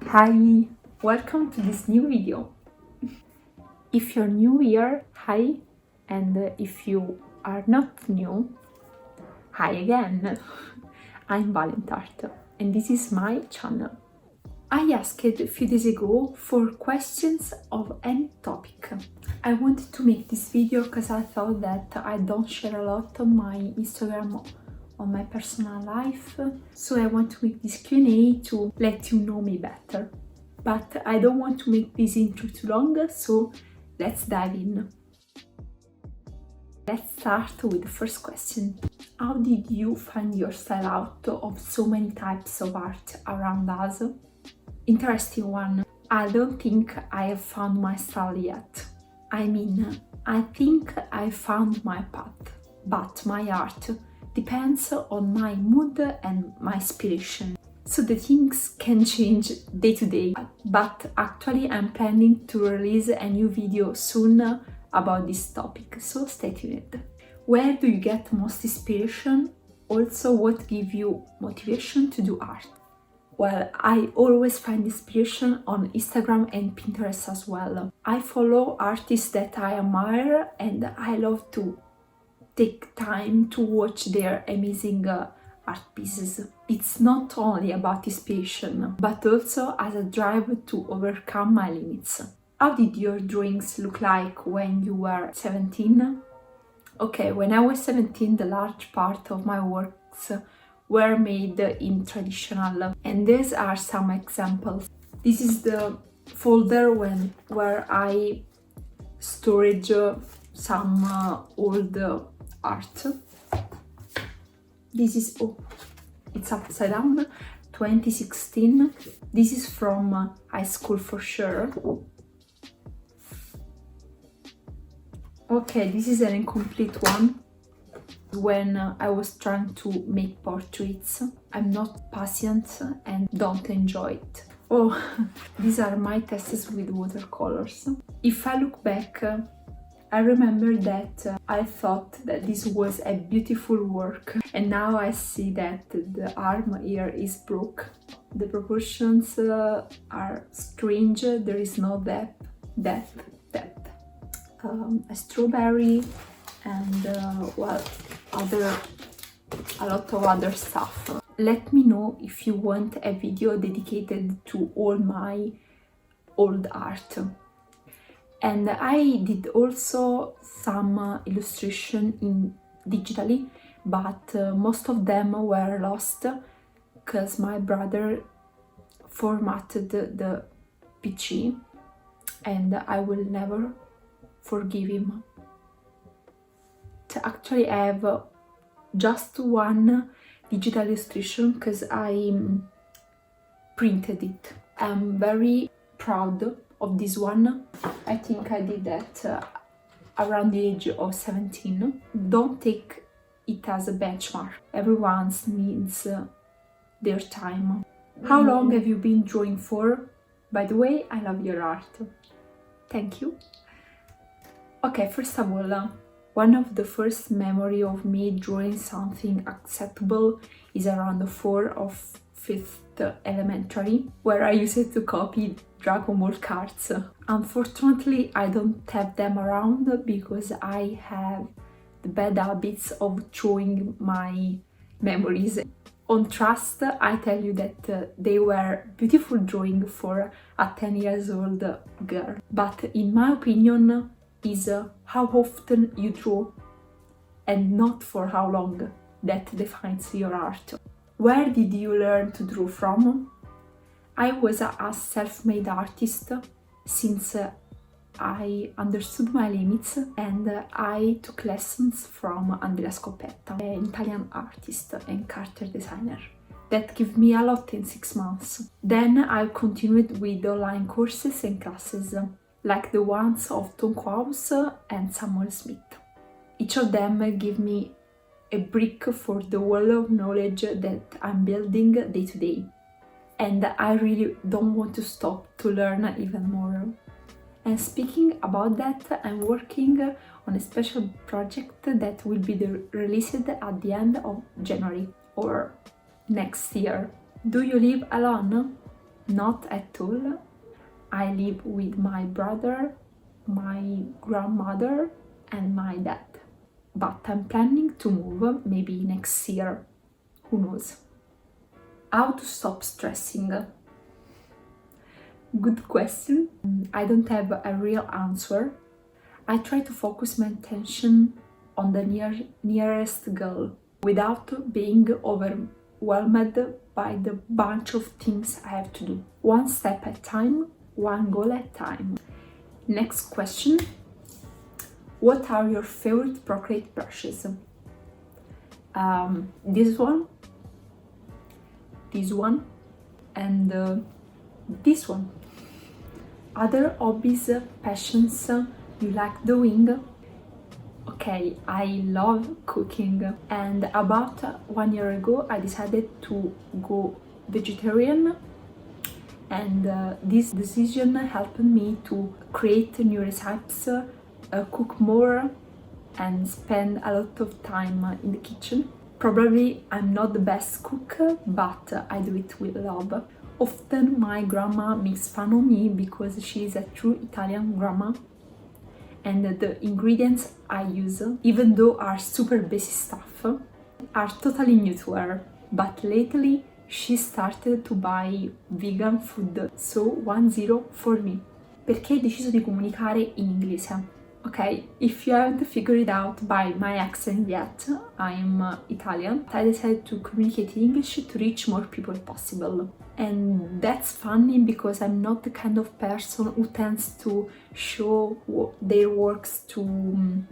Hi, welcome to this new video. If you're new here, hi, and if you are not new, hi again. I'm Valentart and this is my channel. I asked a few days ago for questions of any topic. I wanted to make this video because I thought that I don't share a lot on my Instagram on my personal life, so I want to make this Q&A to let you know me better. But I don't want to make this intro too long, so let's dive in. Let's start with the first question. How did you find your style out of so many types of art around us? Interesting one. I don't think I have found my style yet. I think I found my path, but my art depends on my mood and my inspiration. So the things can change day to day, but actually I'm planning to release a new video soon about this topic, so stay tuned. Where do you get most inspiration? Also, what gives you motivation to do art? Well, I always find inspiration on Instagram and Pinterest as well. I follow artists that I admire and I love to take time to watch their amazing art pieces. It's not only about inspiration, but also as a drive to overcome my limits. How did your drawings look like when you were 17? Okay, when I was 17, the large part of my works were made in traditional, and these are some examples. This is the folder where I stored some old art. This is, it's upside down, 2016. This is from high school for sure. Okay, this is an incomplete one. When I was trying to make portraits, I'm not patient and don't enjoy it. Oh, these are my tests with watercolors. If I look back, I remember that I thought that this was a beautiful work, and now I see that the arm here is broke. The proportions are strange, there is no depth. A strawberry and a lot of other stuff. Let me know if you want a video dedicated to all my old art. And I did also some illustration in digitally, but most of them were lost because my brother formatted the PC and I will never forgive him. Actually, I have just one digital illustration because I printed it. I'm very proud of this one. I think I did that around the age of 17. Don't take it as a benchmark. Everyone needs their time. How long have you been drawing for? By the way, I love your art. Thank you. Okay, first of all, one of the first memory of me drawing something acceptable is around the 4th or 5th elementary, where I used to copy Dragon Ball cards. Unfortunately, I don't have them around because I have the bad habits of throwing my memories. On trust, I tell you that they were beautiful drawing for a 10 years old girl. But in my opinion, is how often you draw and not for how long that defines your art. Where did you learn to draw from? I was a self-made artist since I understood my limits and I took lessons from Andrea Scoppetta, an Italian artist and character designer. That gave me a lot in 6 months. Then I continued with online courses and classes, like the ones of Tom Quaus and Samuel Smith. Each of them gave me a brick for the wall of knowledge that I'm building day to day. And I really don't want to stop to learn even more. And speaking about that, I'm working on a special project that will be released at the end of January or next year. Do you live alone? Not at all. I live with my brother, my grandmother and my dad. But I'm planning to move maybe next year. Who knows? How to stop stressing? Good question. I don't have a real answer. I try to focus my attention on the nearest goal without being overwhelmed by the bunch of things I have to do. One step at a time, one goal at a time. Next question. What are your favorite procreate brushes? This one, and this one. Other hobbies, passions you like doing? Okay, I love cooking, and about 1 year ago I decided to go vegetarian, and this decision helped me to create new recipes, cook more and spend a lot of time in the kitchen. Probably I'm not the best cook, but I do it with love. Often my grandma makes fun of me because she is a true Italian grandma, and the ingredients I use, even though are super basic stuff, are totally new to her. But lately she started to buy vegan food, so 1-0 for me. Perché hai deciso di comunicare in inglese? Okay, if you haven't figured it out by my accent yet, I'm Italian. I decided to communicate in English to reach more people possible. And that's funny because I'm not the kind of person who tends to show their works to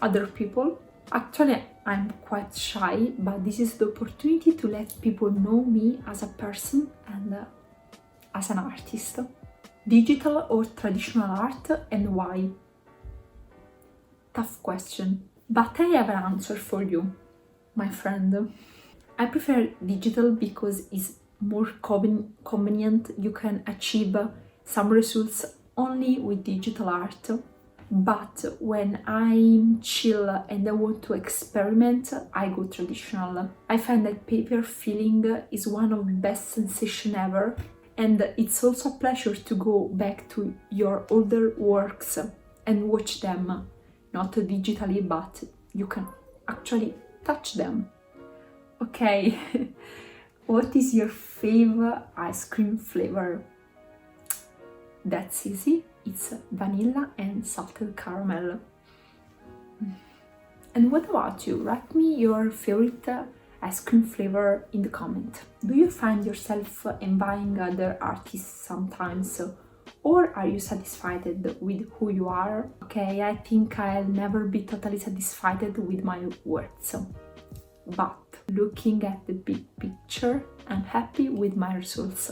other people. Actually, I'm quite shy, but this is the opportunity to let people know me as a person and as an artist. Digital or traditional art, and why? Tough question, but I have an answer for you, my friend. I prefer digital because it's more convenient. You can achieve some results only with digital art. But when I'm chill and I want to experiment, I go traditional. I find that paper feeling is one of the best sensations ever, and it's also a pleasure to go back to your older works and watch them. Not digitally, but you can actually touch them. Okay, what is your favorite ice cream flavor? That's easy, it's vanilla and salted caramel. And what about you? Write me your favorite ice cream flavor in the comment. Do you find yourself envying other artists sometimes? Or are you satisfied with who you are? Okay, I think I'll never be totally satisfied with my works. But looking at the big picture, I'm happy with my results.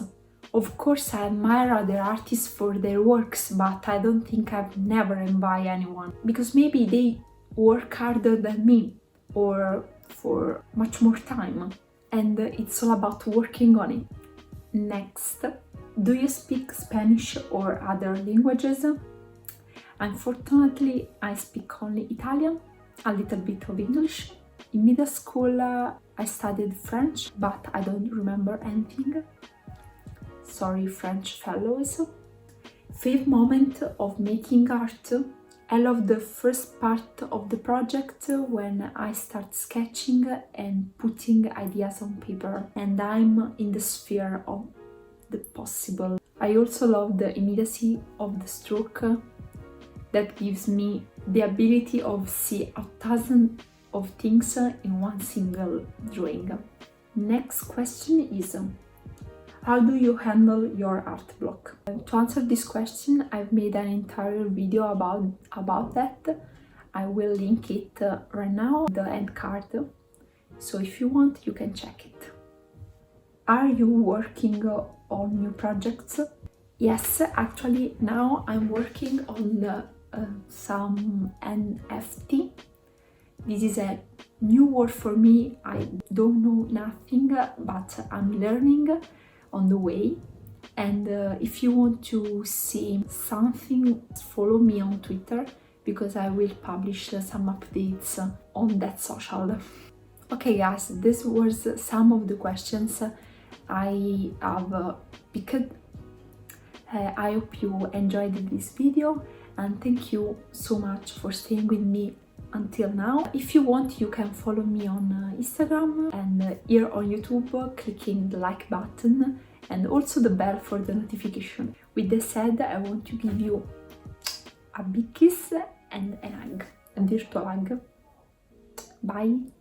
Of course, I admire other artists for their works, but I don't think I've never envy anyone. Because maybe they work harder than me, or for much more time. And it's all about working on it. Next. Do you speak Spanish or other languages? Unfortunately, I speak only Italian, a little bit of English. In middle school, I studied French, but I don't remember anything. Sorry, French fellows. Favorite moment of making art? I love the first part of the project when I start sketching and putting ideas on paper, and I'm in the sphere of the possible. I also love the immediacy of the stroke that gives me the ability of see 1,000 of things in one single drawing. Next question is, how do you handle your art block? To answer this question, I've made an entire video about that. I will link it right now, the end card, so if you want you can check it. Are you working on new projects? Yes, actually now I'm working on some NFT. This is a new word for me. I don't know nothing, but I'm learning on the way. And if you want to see something, follow me on Twitter, because I will publish some updates on that social. Okay guys, this was some of the questions I have picked. I hope you enjoyed this video, and thank you so much for staying with me until now. If you want, you can follow me on Instagram and here on YouTube, clicking the like button and also the bell for the notification. With that said, I want to give you a big kiss and a hug, a virtual hug. Bye!